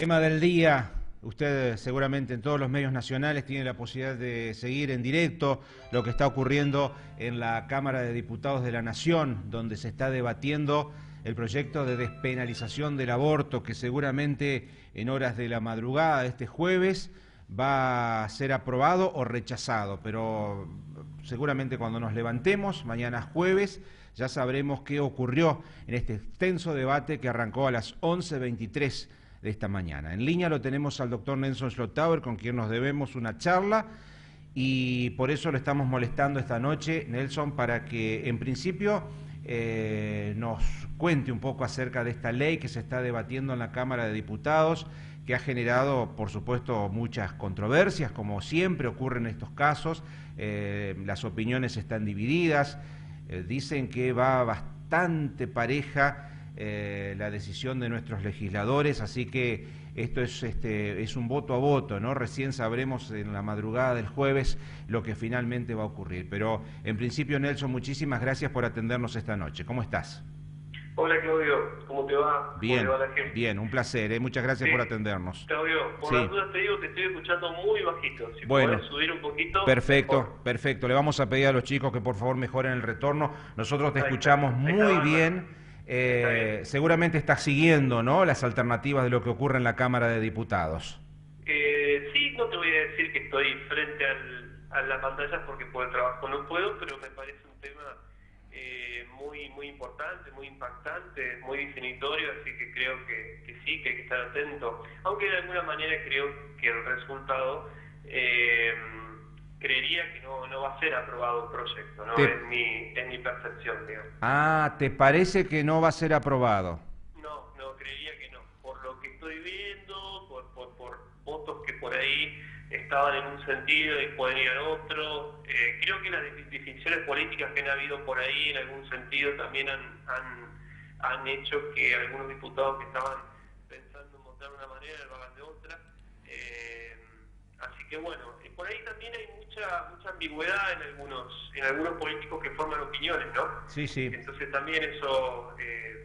Tema del día. Usted seguramente en todos los medios nacionales tiene la posibilidad de seguir en directo lo que está ocurriendo en la Cámara de Diputados de la Nación, donde se está debatiendo el proyecto de despenalización del aborto, que seguramente en horas de la madrugada de este jueves va a ser aprobado o rechazado, pero seguramente cuando nos levantemos, mañana jueves, ya sabremos qué ocurrió en este extenso debate que arrancó a las 11:23 de esta mañana. En línea lo tenemos al doctor Nelson Schlotauer, con quien nos debemos una charla, y por eso lo estamos molestando esta noche, Nelson, para que en principio nos cuente un poco acerca de esta ley que se está debatiendo en la Cámara de Diputados, que ha generado, por supuesto, muchas controversias, como siempre ocurre en estos casos. Las opiniones están divididas, dicen que va bastante pareja la decisión de nuestros legisladores, así que esto es un voto a voto, ¿no? Recién sabremos en la madrugada del jueves lo que finalmente va a ocurrir. Pero en principio, Nelson, muchísimas gracias por atendernos esta noche. ¿Cómo estás? Hola Claudio, ¿cómo te va? Bien, ¿Cómo te va la gente? bien, un placer, muchas gracias por atendernos. Claudio, por las dudas te digo, te estoy escuchando muy bajito. Si bueno, podés subir un poquito. perfecto, mejor. perfecto. Le vamos a pedir a los chicos que por favor mejoren el retorno. Nosotros te escuchamos muy bien. Seguramente estás siguiendo, ¿no?, las alternativas de lo que ocurre en la Cámara de Diputados. Sí, no te voy a decir que estoy frente a la pantalla porque por el trabajo no puedo, pero me parece un tema muy importante, muy impactante, muy definitorio, así que creo que sí, que hay que estar atento. Aunque de alguna manera creo que el resultado creería que no va a ser aprobado el proyecto, ¿no? Es mi percepción, digamos. Ah, ¿te parece que no va a ser aprobado? No, creería que no. Por lo que estoy viendo, por votos que por ahí estaban en un sentido y pueden ir al otro. Creo que las distinciones políticas que han habido por ahí en algún sentido también han hecho que algunos diputados que estaban pensando en votar de una manera lo hagan de otra. Así que bueno, por ahí también hay mucha ambigüedad en algunos políticos que forman opiniones, ¿no? Sí, sí. Entonces también eso,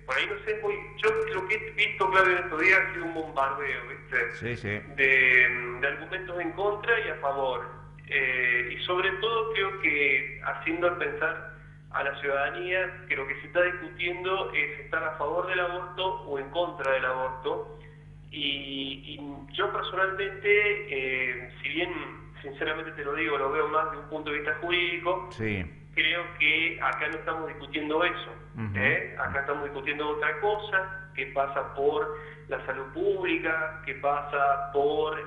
por ahí no sé, yo lo que he visto, Claudio, en estos días ha sido un bombardeo, ¿viste? Sí, sí. De argumentos en contra y a favor. Y sobre todo creo que haciendo pensar a la ciudadanía que lo que se está discutiendo es estar a favor del aborto o en contra del aborto. Y yo personalmente, si bien sinceramente te lo digo, lo veo más de un punto de vista jurídico, Sí. creo que acá no estamos discutiendo eso. Acá estamos discutiendo otra cosa que pasa por la salud pública, que pasa por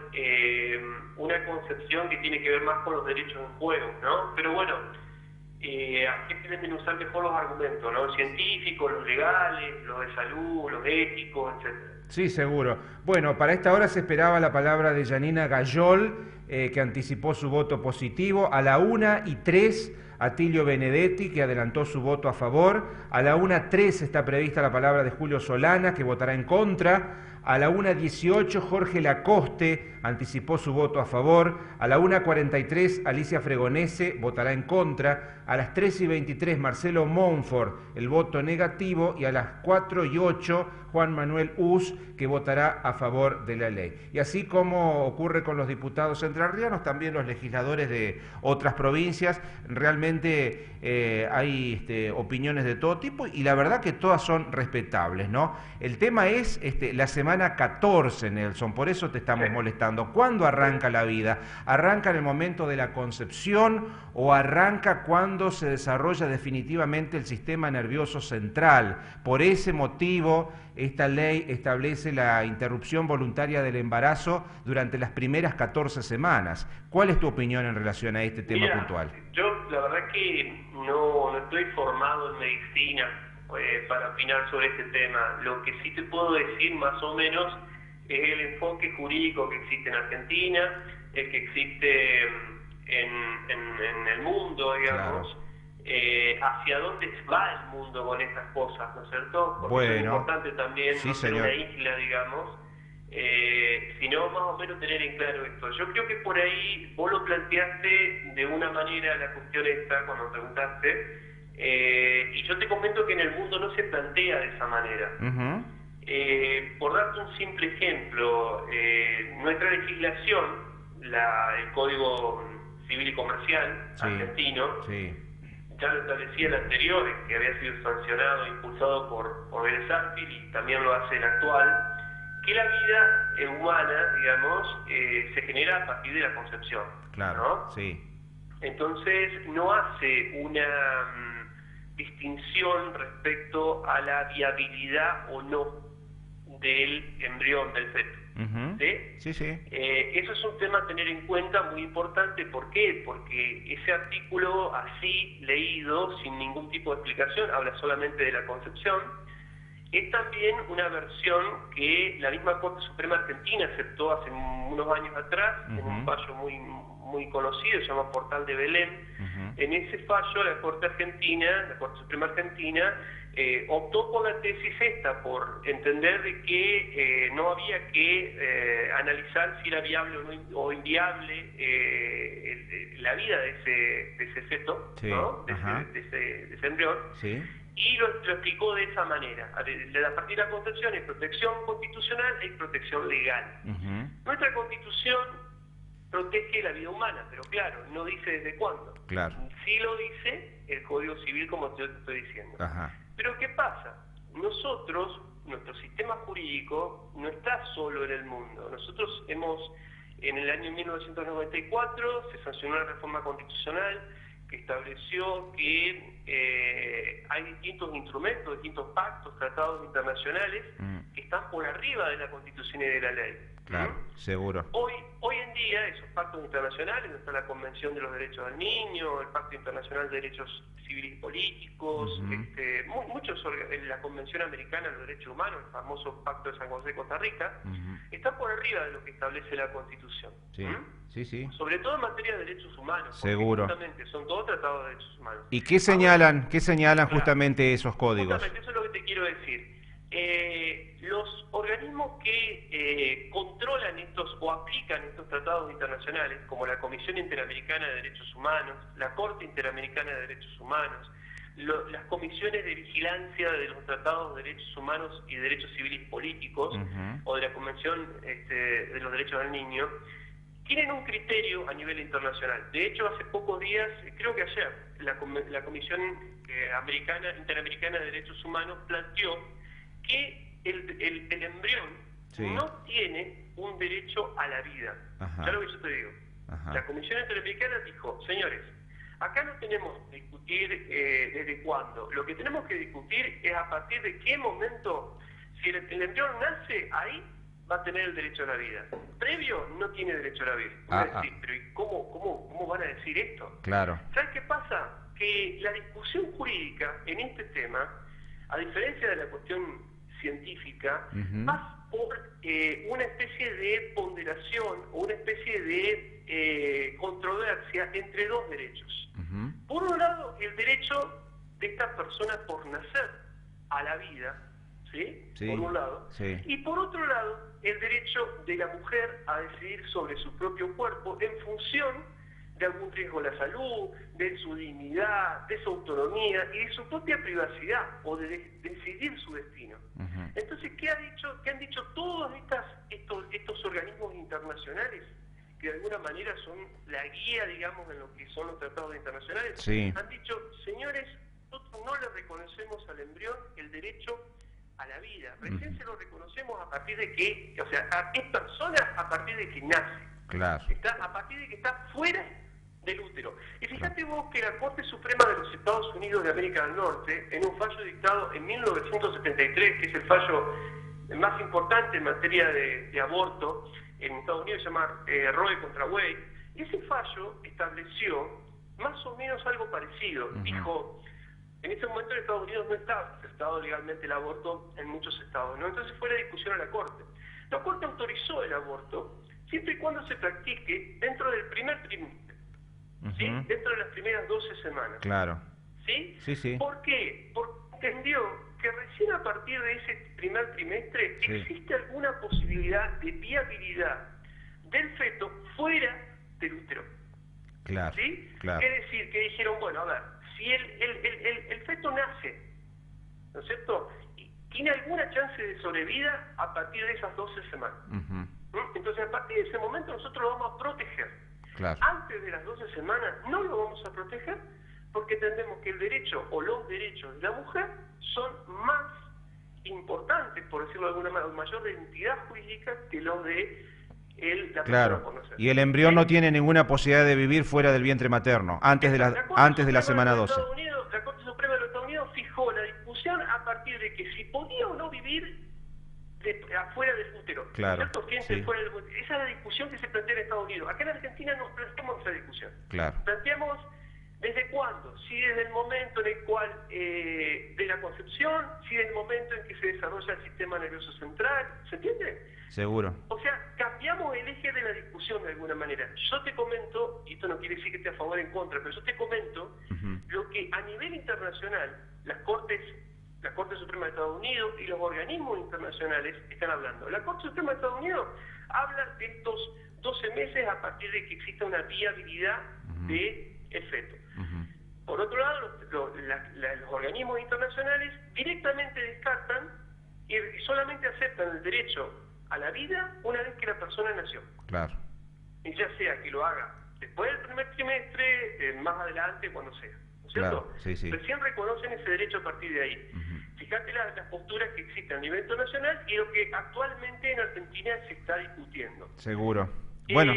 una concepción que tiene que ver más con los derechos en juego, ¿no? Pero bueno, aquí tienen que usar mejor los argumentos, ¿no? Los científicos, los legales, los de salud, los éticos, etcétera. Sí, seguro. Bueno, para esta hora se esperaba la palabra de Yanina Gayol, que anticipó su voto positivo. A la 1:03, Atilio Benedetti, que adelantó su voto a favor. A la 1:03 está prevista la palabra de Julio Solana, que votará en contra. A la 1:18, Jorge Lacoste anticipó su voto a favor. A la 1:43, Alicia Fregonese votará en contra. A las 3:23, Marcelo Monfort, el voto negativo. Y a las 4:08, Juan Manuel Hus, que votará a favor de la ley. Y así como ocurre con los diputados entrerrianos, también los legisladores de otras provincias, realmente hay opiniones de todo tipo y la verdad que todas son respetables, ¿no? El tema es la semana 14, Nelson, por eso te estamos molestando. ¿Cuándo arranca la vida? ¿Arranca en el momento de la concepción o arranca cuando se desarrolla definitivamente el sistema nervioso central? Por ese motivo, esta ley establece la interrupción voluntaria del embarazo durante las primeras 14 semanas. ¿Cuál es tu opinión en relación a este tema puntual? Yo la verdad que no estoy formado en medicina para opinar sobre este tema. Lo que sí te puedo decir más o menos es el enfoque jurídico que existe en Argentina, el que existe en el mundo, digamos. Claro. Hacia dónde va el mundo con estas cosas, ¿no es cierto? Porque es importante también no ser una isla, digamos, sino más o menos tener en claro esto. Yo creo que por ahí vos lo planteaste de una manera la cuestión esta cuando preguntaste, y yo te comento que en el mundo no se plantea de esa manera. Por darte un simple ejemplo, nuestra legislación, el Código Civil y Comercial argentino, ya lo establecía el anterior, que había sido sancionado e impulsado por Vélez Sársfield, y también lo hace el actual, que la vida humana, digamos, se genera a partir de la concepción. Claro, ¿no? sí. Entonces no hace una distinción respecto a la viabilidad o no del embrión, del feto. ¿Sí? Sí. Eso es un tema a tener en cuenta muy importante. ¿Por qué? Porque ese artículo así leído, sin ningún tipo de explicación, habla solamente de la concepción. Es también una versión que la misma Corte Suprema Argentina aceptó hace unos años atrás, en un fallo muy conocido, se llama Portal de Belén. En ese fallo la Corte Suprema Argentina, optó por la tesis esta, por entender de que no había que analizar si era viable o inviable la vida de ese feto, ¿no? de ese embrión. Y lo explicó de esa manera. A partir de la concepción hay protección constitucional y protección legal. Nuestra Constitución protege la vida humana, pero claro, no dice desde cuándo. Sí lo dice el Código Civil, como yo te estoy diciendo. Pero ¿qué pasa? Nuestro sistema jurídico no está solo en el mundo. Nosotros en el año 1994 se sancionó la reforma constitucional que estableció que hay distintos instrumentos, distintos pactos, tratados internacionales que están por arriba de la Constitución y de la ley. Claro, seguro. Hoy en día esos pactos internacionales, donde está la Convención de los Derechos del Niño, el Pacto Internacional de Derechos Civiles y Políticos, la Convención Americana de los Derechos Humanos, el famoso Pacto de San José de Costa Rica, está por arriba de lo que establece la Constitución. Sí. Sobre todo en materia de derechos humanos. Seguro. Justamente son todos tratados de derechos humanos. ¿Y qué señalan justamente esos códigos? Justamente eso es lo que te quiero decir. Los organismos que controlan estos o aplican estos tratados internacionales, como la Comisión Interamericana de Derechos Humanos, la Corte Interamericana de Derechos Humanos, las comisiones de vigilancia de los tratados de derechos humanos y derechos civiles y políticos, o de la Convención de los Derechos del Niño, tienen un criterio a nivel internacional. De hecho, hace pocos días, creo que ayer, la Comisión Interamericana de Derechos Humanos planteó que el embrión no tiene un derecho a la vida. Ya lo que yo te digo. La Comisión Interamericana dijo, señores, acá no tenemos que discutir desde cuándo. Lo que tenemos que discutir es a partir de qué momento, si el embrión nace, ahí va a tener el derecho a la vida. Previo no tiene derecho a la vida. Pero ¿y cómo van a decir esto? Claro. ¿Sabes qué pasa? Que la discusión jurídica en este tema, a diferencia de la cuestión científica, pasa por una especie de ponderación o una especie de controversia entre dos derechos. Por un lado, el derecho de esta persona por nacer a la vida, ¿sí? Por un lado. Y por otro lado, el derecho de la mujer a decidir sobre su propio cuerpo en función de algún riesgo a la salud, de su dignidad, de su autonomía y de su propia privacidad, o de decidir su destino. Entonces, ¿qué han dicho todos estos organismos internacionales, que de alguna manera son la guía, digamos, en lo que son los tratados internacionales? Han dicho, señores, nosotros no le reconocemos al embrión el derecho a la vida. Recién se lo reconocemos a partir de que, o sea, es persona a partir de que nace. Claro. A partir de que está fuera del útero. Y fíjate vos que la Corte Suprema de los Estados Unidos de América del Norte, en un fallo dictado en 1973, que es el fallo más importante en materia de aborto en Estados Unidos, se llama Roe contra Wade, y ese fallo estableció más o menos algo parecido. Dijo, en ese momento en Estados Unidos no estaba aceptado legalmente el aborto en muchos estados, ¿no? Entonces fue la discusión a la Corte. La Corte autorizó el aborto siempre y cuando se practique dentro del primer trimestre, ¿sí? Dentro de las primeras 12 semanas. Claro. ¿Sí? Sí. ¿Por qué? Porque entendió que recién a partir de ese primer trimestre existe alguna posibilidad de viabilidad del feto fuera del útero. Claro. ¿Sí? Claro. Es decir, que dijeron, bueno, a ver, si el feto nace, ¿no es cierto? tiene alguna chance de sobrevida a partir de esas 12 semanas. Entonces, a partir de ese momento nosotros lo vamos a proteger. Claro. Antes de las 12 semanas no lo vamos a proteger porque entendemos que el derecho o los derechos de la mujer son más importantes, por decirlo de alguna manera, mayor identidad jurídica que los de la claro. persona conocer. Y el embrión no tiene ninguna posibilidad de vivir fuera del vientre materno, antes de la semana 12. La Corte Suprema de los Estados Unidos fijó la discusión a partir de que si podía o no vivir afuera del útero. Claro. Sí. Fuera del útero. Esa es la discusión que se plantea en Estados Unidos. Acá en Argentina no planteamos esa discusión. Claro. Planteamos desde cuándo, si desde el momento en el cual de la concepción, si desde el momento en que se desarrolla el sistema nervioso central, ¿se entiende? Seguro. O sea, cambiamos el eje de la discusión de alguna manera. Yo te comento, y esto no quiere decir que esté a favor o en contra, pero yo te comento lo que a nivel internacional la Corte Suprema de Estados Unidos y los organismos internacionales están hablando. La Corte Suprema de Estados Unidos habla de estos 12 meses a partir de que exista una viabilidad del feto. Por otro lado, los organismos internacionales directamente descartan y solamente aceptan el derecho a la vida una vez que la persona nació. Claro. Y ya sea que lo haga después del primer trimestre, más adelante, cuando sea. ¿No es cierto? Claro, sí. Recién reconocen ese derecho a partir de ahí. Fíjate las posturas que existen a nivel internacional y lo que actualmente en Argentina se está discutiendo. Seguro. Bueno,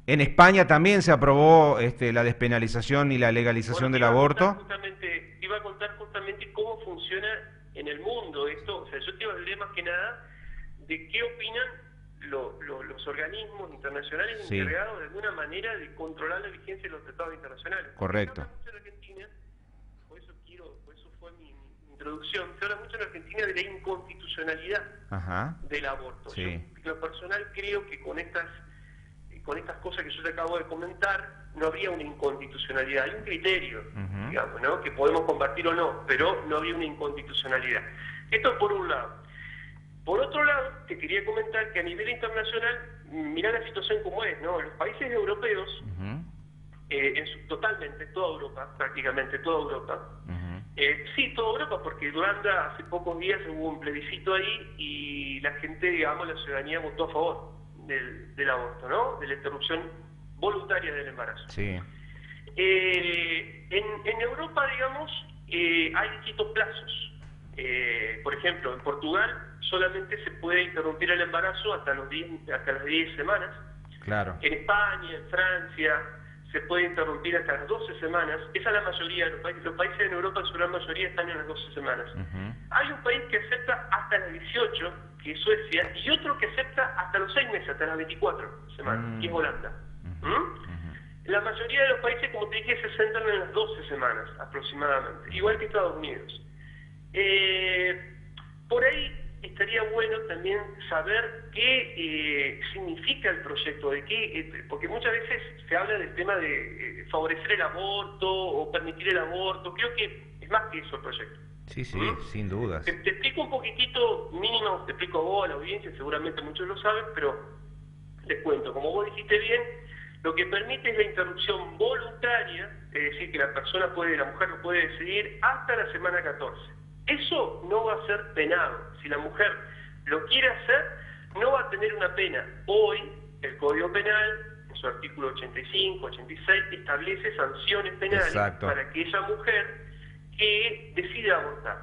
en España también se aprobó la despenalización y la legalización del aborto. Iba a contar justamente cómo funciona en el mundo esto. O sea, yo te iba a hablar más que nada de qué opinan los organismos internacionales encargados de alguna manera de controlar la vigencia de los tratados internacionales. Correcto. Se habla mucho en Argentina, por eso fue mi introducción, se habla mucho en Argentina de la inconstitucionalidad del aborto. Sí. Yo, en lo personal, creo que con estas cosas que yo te acabo de comentar, no habría una inconstitucionalidad, hay un criterio, digamos, ¿no? Que podemos compartir o no, pero no habría una inconstitucionalidad. Esto por un lado. Por otro lado, te quería comentar que a nivel internacional, mirá la situación como es, ¿no? Los países europeos, totalmente, toda Europa, prácticamente toda Europa, sí, toda Europa, porque Irlanda hace pocos días hubo un plebiscito ahí y la gente, digamos, la ciudadanía votó a favor del aborto, ¿no? De la interrupción voluntaria del embarazo. Sí. En Europa, digamos, hay distintos plazos. Por ejemplo, en Portugal solamente se puede interrumpir el embarazo hasta las 10 semanas. Claro. En España, en Francia, se puede interrumpir hasta las 12 semanas. Esa es la mayoría de los países. Los países en Europa, en su gran mayoría, están en las 12 semanas. Hay un país que acepta hasta las 18, que es Suecia, y otro que acepta hasta los 6 meses, hasta las 24 semanas, que es Holanda. La mayoría de los países, como te dije, se centran en las 12 semanas aproximadamente, igual que Estados Unidos. Por ahí estaría bueno también saber qué significa el proyecto, porque muchas veces se habla del tema de favorecer el aborto o permitir el aborto. Creo que es más que eso el proyecto. Sí, sin dudas. Te explico un poquitito, mínimo, te explico a vos, a la audiencia, seguramente muchos lo saben, pero les cuento. Como vos dijiste bien, lo que permite es la interrupción voluntaria, es decir, que la mujer lo puede decidir hasta la semana 14. Eso no va a ser penado. Si la mujer lo quiere hacer, no va a tener una pena. Hoy, el Código Penal, en su artículo 85, 86, establece sanciones penales para aquella mujer que decide abortar.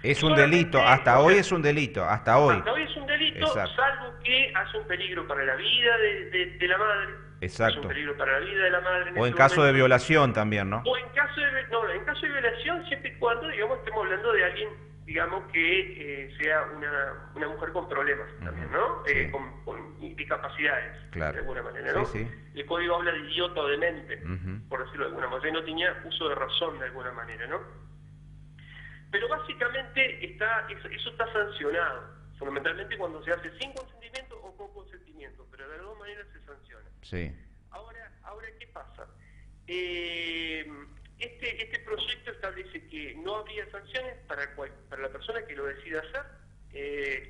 Es un delito, hasta hoy es un delito, hasta hoy. Hasta hoy es un delito, salvo que haya un peligro para la vida de la madre. Exacto. Es un peligro para la vida de la madre. O en caso de violación también, ¿no? O en caso de violación, siempre y cuando, digamos, estemos hablando de alguien, digamos, que sea una mujer con problemas también, ¿no? Sí. Con discapacidades, claro, de alguna manera, ¿no? Sí. El código habla de idiota o demente, por decirlo de alguna manera. No tenía uso de razón de alguna manera, ¿no? Pero básicamente eso está sancionado, fundamentalmente cuando se hace sin consentimiento o con consentimiento, pero de las dos maneras se sanciona. Sí. Ahora ¿qué pasa? Este proyecto establece que no habría sanciones para la persona que lo decida hacer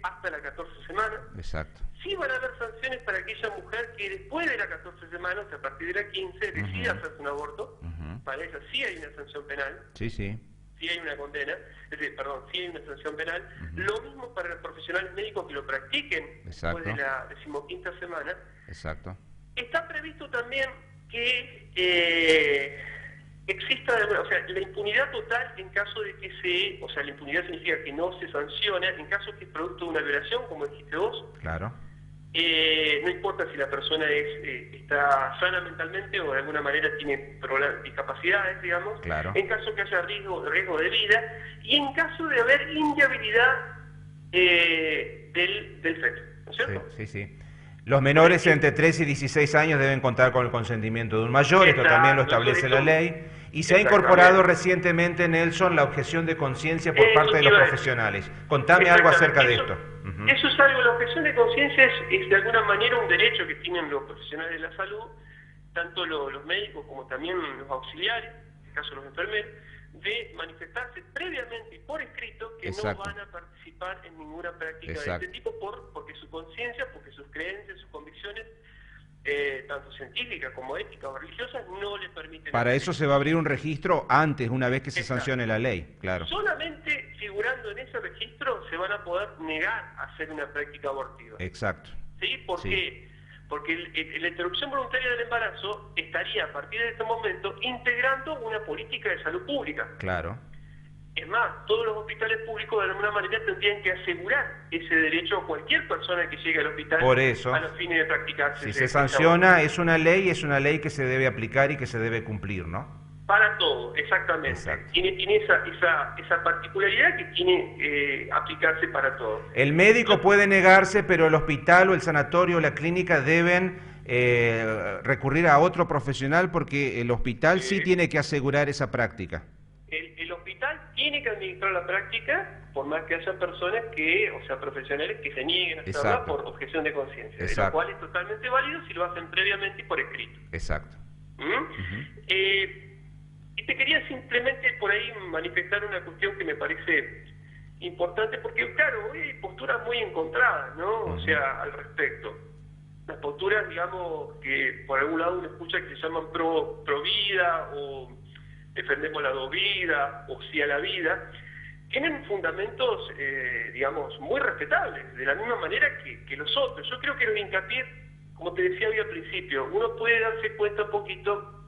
hasta la 14 semana. Exacto. Sí van a haber sanciones para aquella mujer que después de la 14 semanas, a partir de la 15, decida hacerse un aborto. Para ella sí hay una sanción penal. Sí. si hay una condena, es decir, perdón, si hay una sanción penal. Lo mismo para los profesionales médicos que lo practiquen Exacto. después de la 15ª semana. Exacto. Está previsto también que exista, o sea, la impunidad total en caso de que o sea, la impunidad significa que no se sanciona en caso que es producto de una violación, como dijiste vos. Claro. No importa si la persona está sana mentalmente o de alguna manera tiene discapacidades, digamos. Claro. En caso que haya riesgo de vida y en caso de haber inviabilidad del feto, ¿no es cierto? Sí, sí, sí. Los menores entre 13 y 16 años deben contar con el consentimiento de un mayor, esto también lo establece la ley. Y se ha incorporado recientemente, Nelson, la objeción de conciencia por parte de los profesionales. Contame algo acerca de esto. Eso es algo, la objeción de conciencia es de alguna manera un derecho que tienen los profesionales de la salud, tanto los médicos como también los auxiliares, en este caso los enfermeros, de manifestarse previamente y por escrito que no van a participar en ninguna práctica de este tipo porque su conciencia, porque sus creencias, sus convicciones, tanto científicas como éticas o religiosas, no le permiten. Para eso se va a abrir un registro antes, una vez que se sancione la ley, claro. Solamente figurando en ese registro se van a poder negar a hacer una práctica abortiva. Exacto. ¿Sí? ¿Por qué? Porque la interrupción voluntaria del embarazo estaría a partir de este momento integrando una política de salud pública. Claro. Es más, todos los hospitales públicos de alguna manera tendrían que asegurar ese derecho a cualquier persona que llegue al hospital. Por eso, a los fines de practicarse. Si se sanciona, es una ley que se debe aplicar y que se debe cumplir, ¿no? Para todo, exactamente. Exacto. Tiene esa particularidad que tiene aplicarse para todo. El médico puede negarse, pero el hospital o el sanatorio o la clínica deben recurrir a otro profesional porque el hospital sí tiene que asegurar esa práctica. El hospital tiene que administrar la práctica, por más que haya personas o sea, profesionales que se nieguen a hacerla por objeción de conciencia, de lo cual es totalmente válido si lo hacen previamente y por escrito. Exacto. Y te quería simplemente por ahí manifestar una cuestión que me parece importante, porque claro, hay posturas muy encontradas, ¿no? O sea, al respecto. Las posturas, digamos, que por algún lado uno escucha que se llaman pro vida o defendemos la vida o sí a la vida, tienen fundamentos, digamos, muy respetables, de la misma manera que los otros. Yo creo que el hincapié, como te decía hoy al principio, uno puede darse cuenta un poquito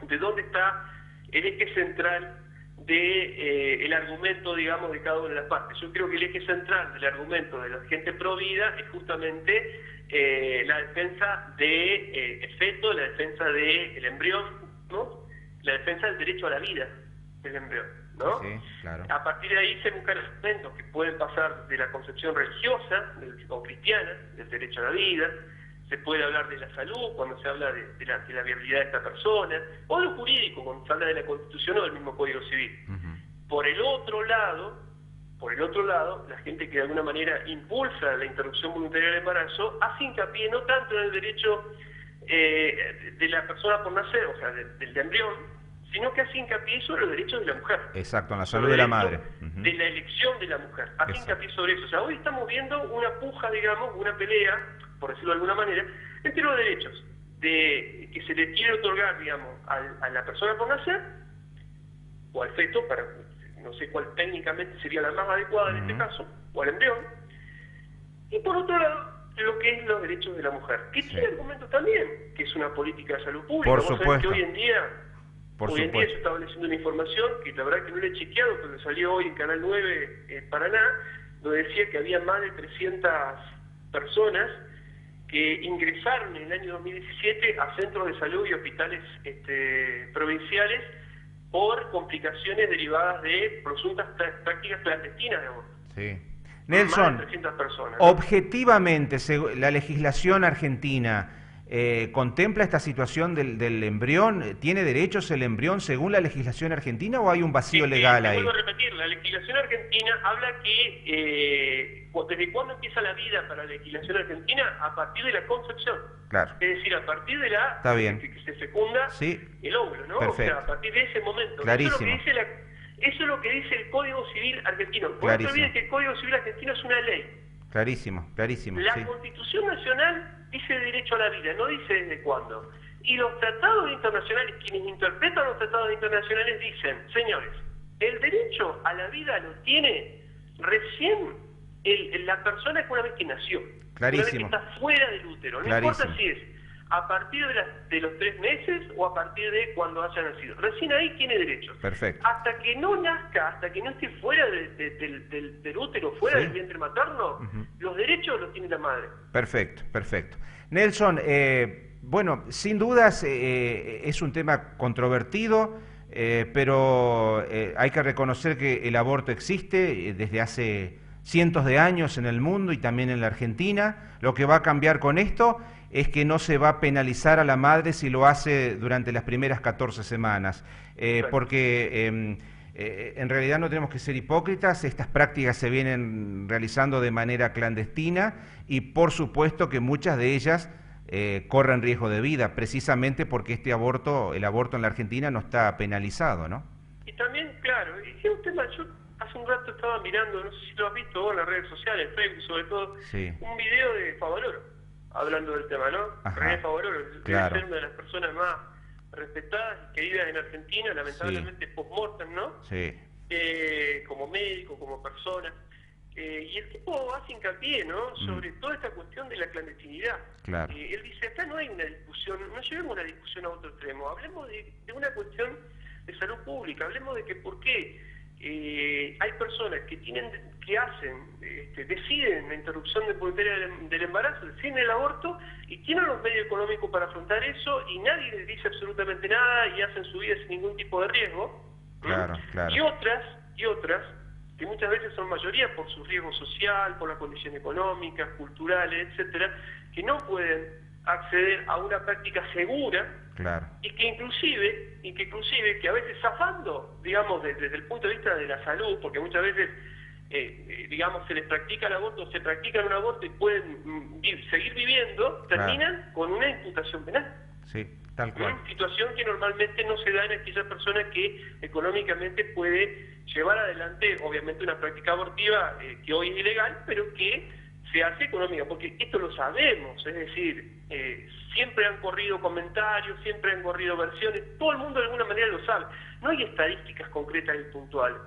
de dónde está el eje central de el argumento, digamos, de cada una de las partes. Yo creo que el eje central del argumento de la gente pro vida es justamente la defensa del feto, la defensa del embrión, ¿no? La defensa del derecho a la vida del embrión, ¿no? Sí, claro. A partir de ahí se buscan argumentos que pueden pasar de la concepción religiosa o cristiana del derecho a la vida. Se puede hablar de la salud cuando se habla de la viabilidad de esta persona, o de lo jurídico cuando se habla de la Constitución o del mismo Código Civil. Por el otro lado, la gente que de alguna manera impulsa la interrupción voluntaria del embarazo hace hincapié no tanto en el derecho de la persona por nacer, o sea, del embrión, sino que hace hincapié sobre los derechos de la mujer. Exacto, en la salud de la madre. De la elección de la mujer. Hace hincapié sobre eso. O sea, hoy estamos viendo una puja, digamos, una pelea, por decirlo de alguna manera, entre los derechos de que se le quiere otorgar, digamos, a la persona por nacer, o al feto, no sé cuál técnicamente sería la más adecuada en este caso, o al embrión, y por otro lado, lo que es los derechos de la mujer, que tiene argumentos también, que es una política de salud pública. Por Vos supuesto. sabés que hoy en día se está estableciendo una información que la verdad que no le he chequeado, pero salió hoy en Canal 9 Paraná, donde decía que había más de 300 personas que ingresaron en el año 2017 a centros de salud y hospitales provinciales por complicaciones derivadas de presuntas prácticas clandestinas de aborto. Sí. Nelson, más de 300 personas. Objetivamente, la legislación argentina ¿contempla esta situación del embrión? ¿Tiene derechos el embrión según la legislación argentina o hay un vacío legal ahí? Vuelvo a repetir, la legislación argentina habla que desde cuándo empieza la vida para la legislación argentina, a partir de la concepción. Claro. Es decir, a partir de Está bien. que se fecunda el óvulo, ¿no? Perfecto. O sea, a partir de ese momento. Clarísimo. Eso es lo que dice el Código Civil argentino. No te olvides que el Código Civil argentino es una ley. Clarísimo, clarísimo. La Constitución Nacional dice derecho a la vida, no dice desde cuándo. Y los tratados internacionales, quienes interpretan los tratados internacionales dicen, señores, El derecho a la vida lo tiene recién la persona que una vez que nació. Clarísimo. Una vez que está fuera del útero. No Clarísimo. importa si es a partir de los 3 meses o a partir de cuando haya nacido. Recién ahí tiene derechos. Perfecto. Hasta que no nazca, hasta que no esté fuera del útero, fuera del vientre materno, los derechos los tiene la madre. Perfecto, perfecto. Nelson, bueno, sin dudas es un tema controvertido, pero hay que reconocer que el aborto existe desde hace cientos de años en el mundo y también en la Argentina. Lo que va a cambiar con esto es que no se va a penalizar a la madre si lo hace durante las primeras 14 semanas, porque en realidad no tenemos que ser hipócritas, estas prácticas se vienen realizando de manera clandestina y por supuesto que muchas de ellas corren riesgo de vida, precisamente porque el aborto en la Argentina no está penalizado, ¿no? Y también, claro, y es un tema, yo hace un rato estaba mirando, no sé si lo has visto vos en las redes sociales, en Facebook sobre todo, un video de Favaloro, hablando del tema, ¿no? René Favaloro, claro. Debe ser una de las personas más respetadas y queridas en Argentina, lamentablemente post-mortem, ¿no? Sí. Como médico, como persona. Y el tipo hace hincapié, ¿no? Sobre toda esta cuestión de la clandestinidad. Claro. Él dice, acá no hay una discusión, no llevemos la discusión a otro extremo, hablemos de una cuestión de salud pública, hablemos de que por qué hay personas que deciden la interrupción voluntaria del embarazo, deciden el aborto y tienen los medios económicos para afrontar eso y nadie les dice absolutamente nada y hacen su vida sin ningún tipo de riesgo. Claro, claro. Y otras que muchas veces son mayoría por su riesgo social, por la condición económica, culturales, etcétera, que no pueden acceder a una práctica segura. Claro. Y que inclusive que a veces zafando, digamos, desde el punto de vista de la salud, porque muchas veces, digamos, se les practica el aborto, se practican un aborto y pueden seguir viviendo, terminan con una imputación penal. Sí, tal cual. Situación que normalmente no se da en aquella persona que económicamente puede llevar adelante, obviamente, una práctica abortiva que hoy es ilegal, pero que se hace económica, porque esto lo sabemos, es decir, siempre han corrido comentarios, siempre han corrido versiones, todo el mundo de alguna manera lo sabe. No hay estadísticas concretas y puntuales,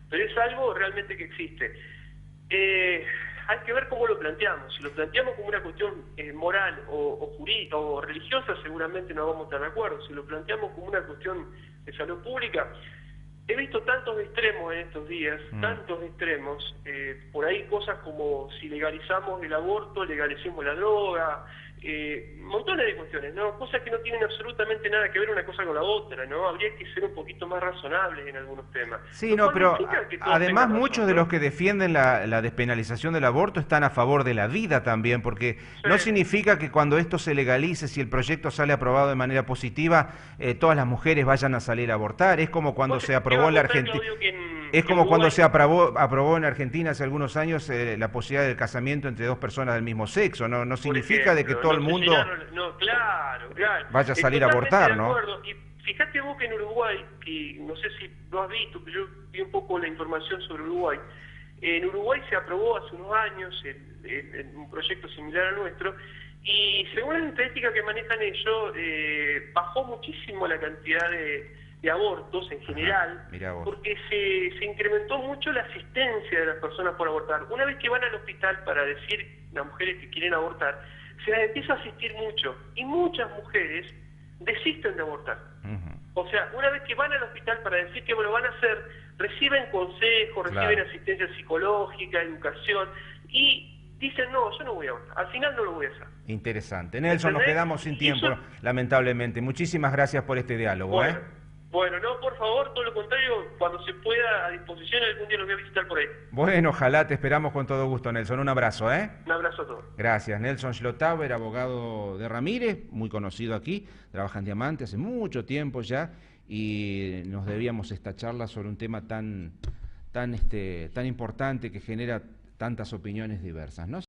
pero es algo realmente que existe. Hay que ver cómo lo planteamos. Si lo planteamos como una cuestión moral o jurídica o religiosa, seguramente no vamos a estar de acuerdo. Si lo planteamos como una cuestión de salud pública, he visto tantos extremos en estos días, tantos extremos, por ahí cosas como si legalizamos el aborto, legalicemos la droga, montones de cuestiones, ¿no? Cosas que no tienen absolutamente nada que ver una cosa con la otra, ¿no? Habría que ser un poquito más razonables en algunos temas. Sí, no, pero además muchos de los que defienden la despenalización del aborto están a favor de la vida también, porque no significa que cuando esto se legalice, si el proyecto sale aprobado de manera positiva, todas las mujeres vayan a salir a abortar. Es como cuando se aprobó en la Argentina. Es como cuando se aprobó en Argentina hace algunos años la posibilidad del casamiento entre dos personas del mismo sexo. No significa de que todo el mundo claro. vaya a salir a abortar, ¿no? Y fíjate vos que en Uruguay, que no sé si lo has visto, pero yo vi un poco la información sobre Uruguay. En Uruguay se aprobó hace unos años un proyecto similar al nuestro, y según las estadísticas que manejan ellos, bajó muchísimo la cantidad de abortos en general, porque se incrementó mucho la asistencia de las personas por abortar. Una vez que van al hospital para decir las mujeres que quieren abortar, se las empieza a asistir mucho, y muchas mujeres desisten de abortar. O sea, una vez que van al hospital para decir que lo van a hacer, reciben consejos, reciben asistencia psicológica, educación, y dicen, no, yo no voy a abortar, al final no lo voy a hacer. Interesante. Nelson, nos quedamos sin tiempo, lamentablemente. Muchísimas gracias por este diálogo. Bueno, no, por favor, todo lo contrario, cuando se pueda, a disposición, algún día los voy a visitar por ahí. Bueno, ojalá, te esperamos con todo gusto, Nelson. Un abrazo, Un abrazo a todos. Gracias. Nelson Schlotauer, abogado de Ramírez, muy conocido aquí, trabaja en Diamante hace mucho tiempo ya, y nos debíamos esta charla sobre un tema tan importante que genera tantas opiniones diversas, ¿no?